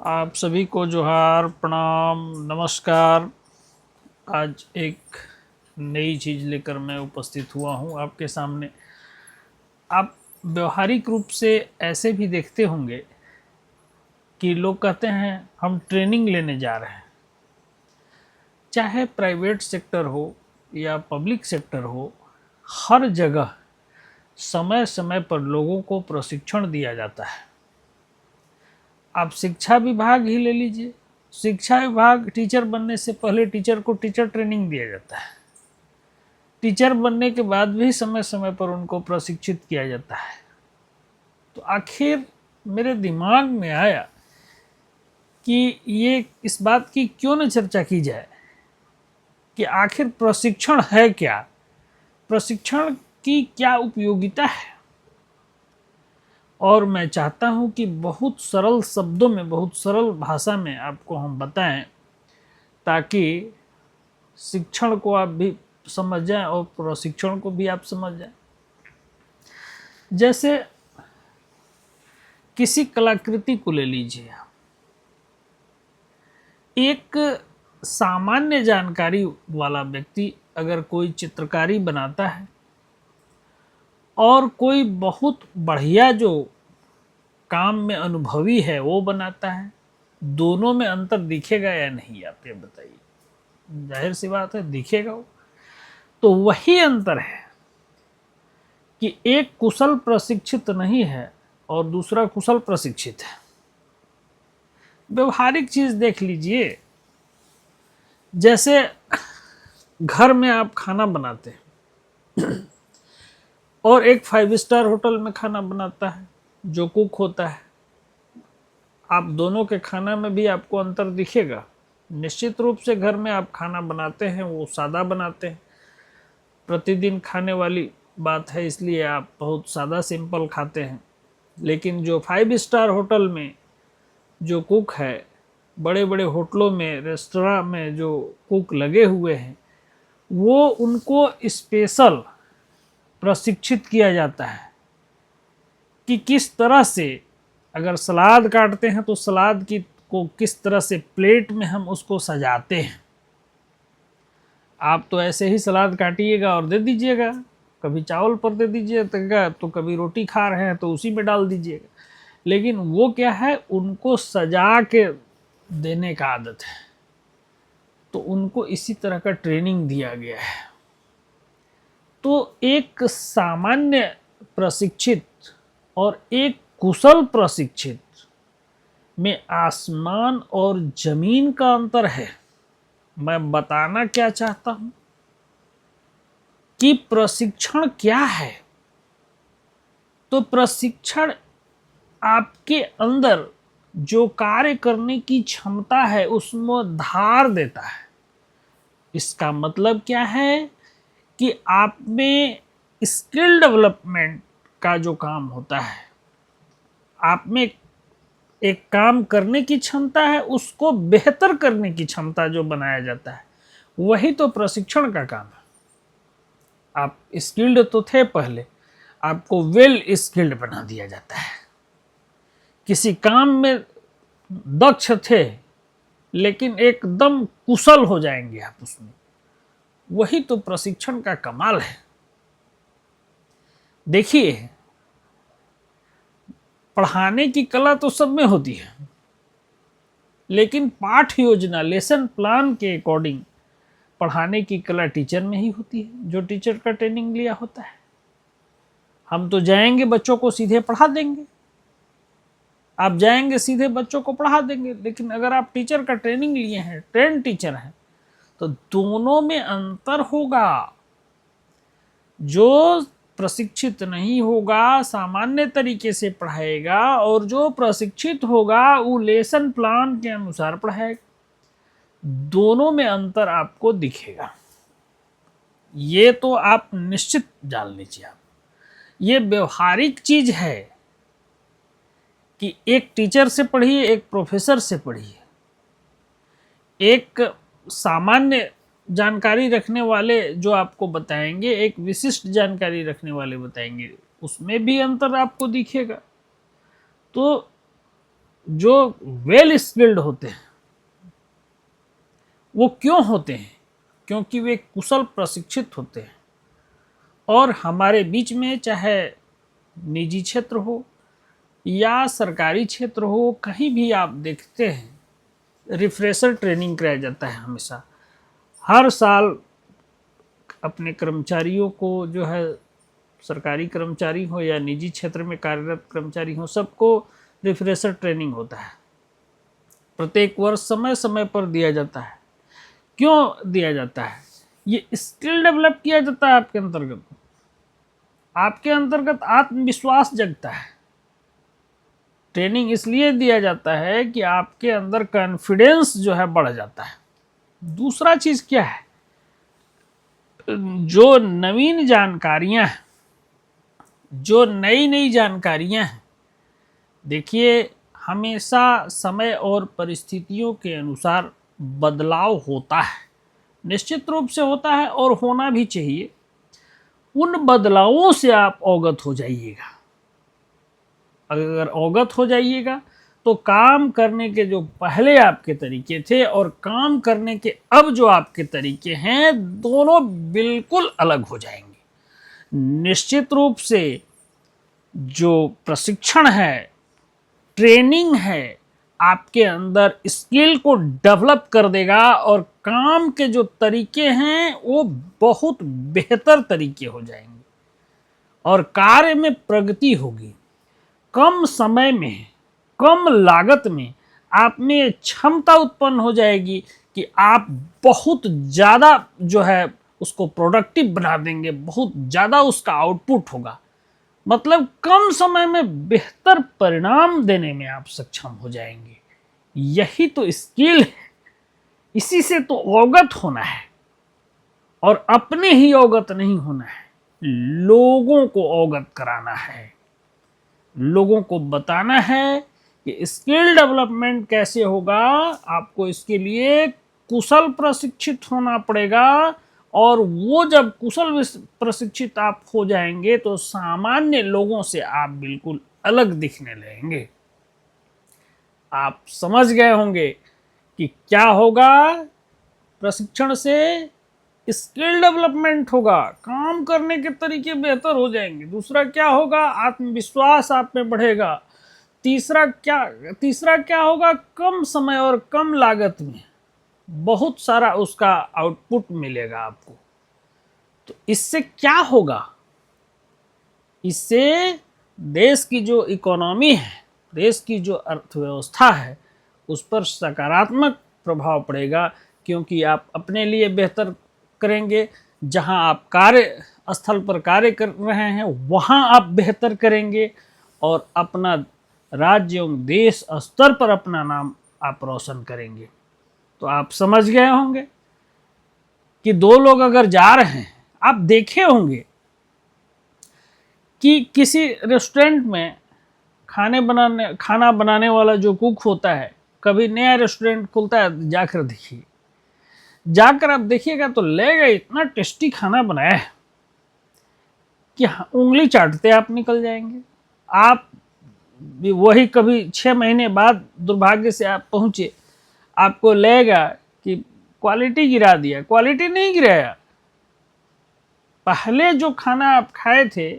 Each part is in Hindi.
आप सभी को जोहार, प्रणाम, नमस्कार। आज एक नई चीज़ लेकर मैं उपस्थित हुआ हूँ आपके सामने। आप व्यवहारिक रूप से ऐसे भी देखते होंगे कि लोग कहते हैं हम ट्रेनिंग लेने जा रहे हैं। चाहे प्राइवेट सेक्टर हो या पब्लिक सेक्टर हो, हर जगह समय समय पर लोगों को प्रशिक्षण दिया जाता है। आप शिक्षा विभाग ही ले लीजिए। शिक्षा विभाग, टीचर बनने से पहले टीचर को टीचर ट्रेनिंग दिया जाता है। टीचर बनने के बाद भी समय समय पर उनको प्रशिक्षित किया जाता है। तो आखिर मेरे दिमाग में आया कि ये इस बात की क्यों न चर्चा की जाए कि आखिर प्रशिक्षण है क्या, प्रशिक्षण की क्या उपयोगिता है। और मैं चाहता हूं कि बहुत सरल शब्दों में, बहुत सरल भाषा में आपको हम बताएं, ताकि शिक्षण को आप भी समझ जाएं और प्रशिक्षण को भी आप समझ जाएं। जैसे किसी कलाकृति को ले लीजिए। एक सामान्य जानकारी वाला व्यक्ति अगर कोई चित्रकारी बनाता है और कोई बहुत बढ़िया जो काम में अनुभवी है वो बनाता है, दोनों में अंतर दिखेगा या नहीं, आप ये बताइए। जाहिर सी बात है, दिखेगा वो। तो वही अंतर है कि एक कुशल प्रशिक्षित नहीं है और दूसरा कुशल प्रशिक्षित है। व्यवहारिक चीज देख लीजिए। जैसे घर में आप खाना बनाते हैं और एक 5 स्टार होटल में खाना बनाता है जो कुक होता है, आप दोनों के खाना में भी आपको अंतर दिखेगा। निश्चित रूप से घर में आप खाना बनाते हैं वो सादा बनाते हैं, प्रतिदिन खाने वाली बात है, इसलिए आप बहुत सादा सिंपल खाते हैं। लेकिन जो 5 स्टार होटल में जो कुक है, बड़े बड़े होटलों में, रेस्तरां में जो कुक लगे हुए हैं, वो उनको स्पेशल प्रशिक्षित किया जाता है कि किस तरह से, अगर सलाद काटते हैं तो सलाद की को किस तरह से प्लेट में हम उसको सजाते हैं। आप तो ऐसे ही सलाद काटिएगा और दे दीजिएगा, कभी चावल पर दे दीजिएगा तो कभी रोटी खा रहे हैं तो उसी में डाल दीजिएगा। लेकिन वो क्या है, उनको सजा के देने का आदत है। तो उनको इसी तरह का ट्रेनिंग दिया गया है। तो एक सामान्य प्रशिक्षित और एक कुशल प्रशिक्षित में आसमान और जमीन का अंतर है। मैं बताना क्या चाहता हूं कि प्रशिक्षण क्या है। तो प्रशिक्षण आपके अंदर जो कार्य करने की क्षमता है उसमें धार देता है। इसका मतलब क्या है कि आप में स्किल डेवलपमेंट का जो काम होता है, आप में एक काम करने की क्षमता है, उसको बेहतर करने की क्षमता जो बनाया जाता है, वही तो प्रशिक्षण का काम है। आप स्किल्ड तो थे पहले, आपको वेल स्किल्ड बना दिया जाता है। किसी काम में दक्ष थे लेकिन एकदम कुशल हो जाएंगे आप उसमें, वही तो प्रशिक्षण का कमाल है। देखिए, पढ़ाने की कला तो सब में होती है, लेकिन पाठ योजना, लेसन प्लान के अकॉर्डिंग पढ़ाने की कला टीचर में ही होती है, जो टीचर का ट्रेनिंग लिया होता है। हम तो जाएंगे बच्चों को सीधे पढ़ा देंगे, आप जाएंगे सीधे बच्चों को पढ़ा देंगे। लेकिन अगर आप टीचर का ट्रेनिंग लिए हैं, ट्रेन टीचर हैं, तो दोनों में अंतर होगा। जो प्रशिक्षित नहीं होगा सामान्य तरीके से पढ़ाएगा, और जो प्रशिक्षित होगा वो लेसन प्लान के अनुसार पढ़ाएगा। दोनों में अंतर आपको दिखेगा, ये तो आप निश्चित जान लीजिए। आप ये व्यवहारिक चीज है कि एक टीचर से पढ़िए, एक प्रोफेसर से पढ़िए। एक सामान्य जानकारी रखने वाले जो आपको बताएंगे, एक विशिष्ट जानकारी रखने वाले बताएंगे, उसमें भी अंतर आपको दिखेगा। तो जो वेल स्किल्ड होते हैं वो क्यों होते हैं? क्योंकि वे कुशल प्रशिक्षित होते हैं। और हमारे बीच में चाहे निजी क्षेत्र हो या सरकारी क्षेत्र हो, कहीं भी आप देखते हैं रिफ्रेशर ट्रेनिंग कराया जाता है हमेशा। हर साल अपने कर्मचारियों को जो है, सरकारी कर्मचारी हो या निजी क्षेत्र में कार्यरत कर्मचारी हो, सबको रिफ्रेशर ट्रेनिंग होता है। प्रत्येक वर्ष समय समय पर दिया जाता है। क्यों दिया जाता है? ये स्किल डेवलप किया जाता है आपके अंतर्गत। आपके अंतर्गत आत्मविश्वास जगता है। ट्रेनिंग इसलिए दिया जाता है कि आपके अंदर कॉन्फिडेंस जो है बढ़ जाता है। दूसरा चीज क्या है? जो नवीन जानकारियां हैं, जो नई नई जानकारियां हैं, देखिए हमेशा समय और परिस्थितियों के अनुसार बदलाव होता है, निश्चित रूप से होता है और होना भी चाहिए। उन बदलावों से आप अवगत हो जाइएगा। अगर अवगत हो जाइएगा तो काम करने के जो पहले आपके तरीके थे और काम करने के अब जो आपके तरीके हैं, दोनों बिल्कुल अलग हो जाएंगे। निश्चित रूप से जो प्रशिक्षण है, ट्रेनिंग है, आपके अंदर स्किल को डेवलप कर देगा और काम के जो तरीके हैं वो बहुत बेहतर तरीके हो जाएंगे और कार्य में प्रगति होगी। कम समय में, कम लागत में आप में क्षमता उत्पन्न हो जाएगी कि आप बहुत ज़्यादा जो है उसको प्रोडक्टिव बना देंगे, बहुत ज़्यादा उसका आउटपुट होगा। मतलब कम समय में बेहतर परिणाम देने में आप सक्षम हो जाएंगे। यही तो स्किल है। इसी से तो अवगत होना है और अपने ही अवगत नहीं होना है, लोगों को अवगत कराना है। लोगों को बताना है कि स्किल डेवलपमेंट कैसे होगा। आपको इसके लिए कुशल प्रशिक्षित होना पड़ेगा और वो जब कुशल प्रशिक्षित आप हो जाएंगे तो सामान्य लोगों से आप बिल्कुल अलग दिखने लगेंगे। आप समझ गए होंगे कि क्या होगा। प्रशिक्षण से स्किल डेवलपमेंट होगा, काम करने के तरीके बेहतर हो जाएंगे। दूसरा क्या होगा? आत्मविश्वास आप में बढ़ेगा। तीसरा क्या होगा? कम समय और कम लागत में बहुत सारा उसका आउटपुट मिलेगा आपको। तो इससे क्या होगा? इससे देश की जो इकोनॉमी है, देश की जो अर्थव्यवस्था है, उस पर सकारात्मक प्रभाव पड़ेगा, क्योंकि आप अपने लिए बेहतर करेंगे। जहां आप कार्य स्थल पर कार्य कर रहे हैं वहां आप बेहतर करेंगे और अपना राज्य एवं देश स्तर पर अपना नाम आप रोशन करेंगे। तो आप समझ गए होंगे कि दो लोग अगर जा रहे हैं, आप देखे होंगे कि किसी रेस्टोरेंट में खाना बनाने वाला जो कुक होता है, कभी नया रेस्टोरेंट खुलता है, जाकर आप देखिएगा तो लेगा इतना टेस्टी खाना बनाया है कि उंगली चाटते आप निकल जाएंगे। आप वही कभी 6 महीने बाद दुर्भाग्य से आप पहुंचे, आपको लगेगा कि क्वालिटी गिरा दिया। क्वालिटी नहीं गिराया। पहले जो खाना आप खाए थे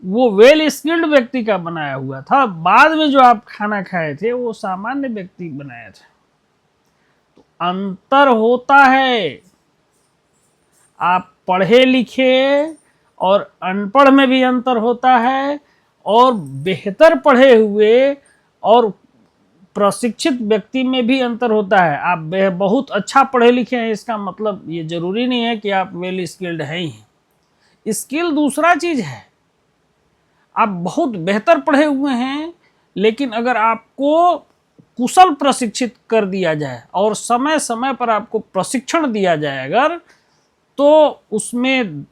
वो वेल स्किल्ड व्यक्ति का बनाया हुआ था, बाद में जो आप खाना खाए थे वो सामान्य व्यक्ति बनाया था। तो अंतर होता है। आप पढ़े लिखे और अनपढ़ में भी अंतर होता है, और बेहतर पढ़े हुए और प्रशिक्षित व्यक्ति में भी अंतर होता है। आप बहुत अच्छा पढ़े लिखे हैं, इसका मतलब ये जरूरी नहीं है कि आप वेल स्किल्ड हैं ही। स्किल दूसरा चीज है। आप बहुत बेहतर पढ़े हुए हैं, लेकिन अगर आपको कुशल प्रशिक्षित कर दिया जाए और समय समय पर आपको प्रशिक्षण दिया जाए अगर, तो उसमें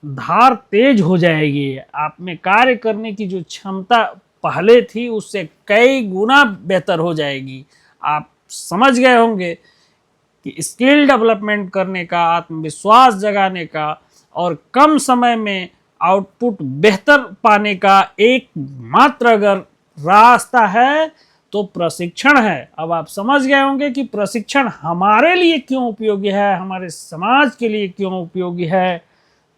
धार तेज हो जाएगी। आप में कार्य करने की जो क्षमता पहले थी उससे कई गुना बेहतर हो जाएगी। आप समझ गए होंगे कि स्किल डेवलपमेंट करने का, आत्मविश्वास जगाने का और कम समय में आउटपुट बेहतर पाने का एकमात्र अगर रास्ता है तो प्रशिक्षण है। अब आप समझ गए होंगे कि प्रशिक्षण हमारे लिए क्यों उपयोगी है, हमारे समाज के लिए क्यों उपयोगी है।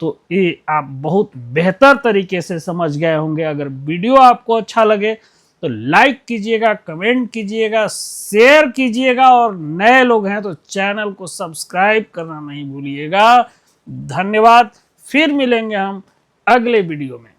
तो ये आप बहुत बेहतर तरीके से समझ गए होंगे। अगर वीडियो आपको अच्छा लगे तो लाइक कीजिएगा, कमेंट कीजिएगा, शेयर कीजिएगा, और नए लोग हैं तो चैनल को सब्सक्राइब करना नहीं भूलिएगा। धन्यवाद। फिर मिलेंगे हम अगले वीडियो में।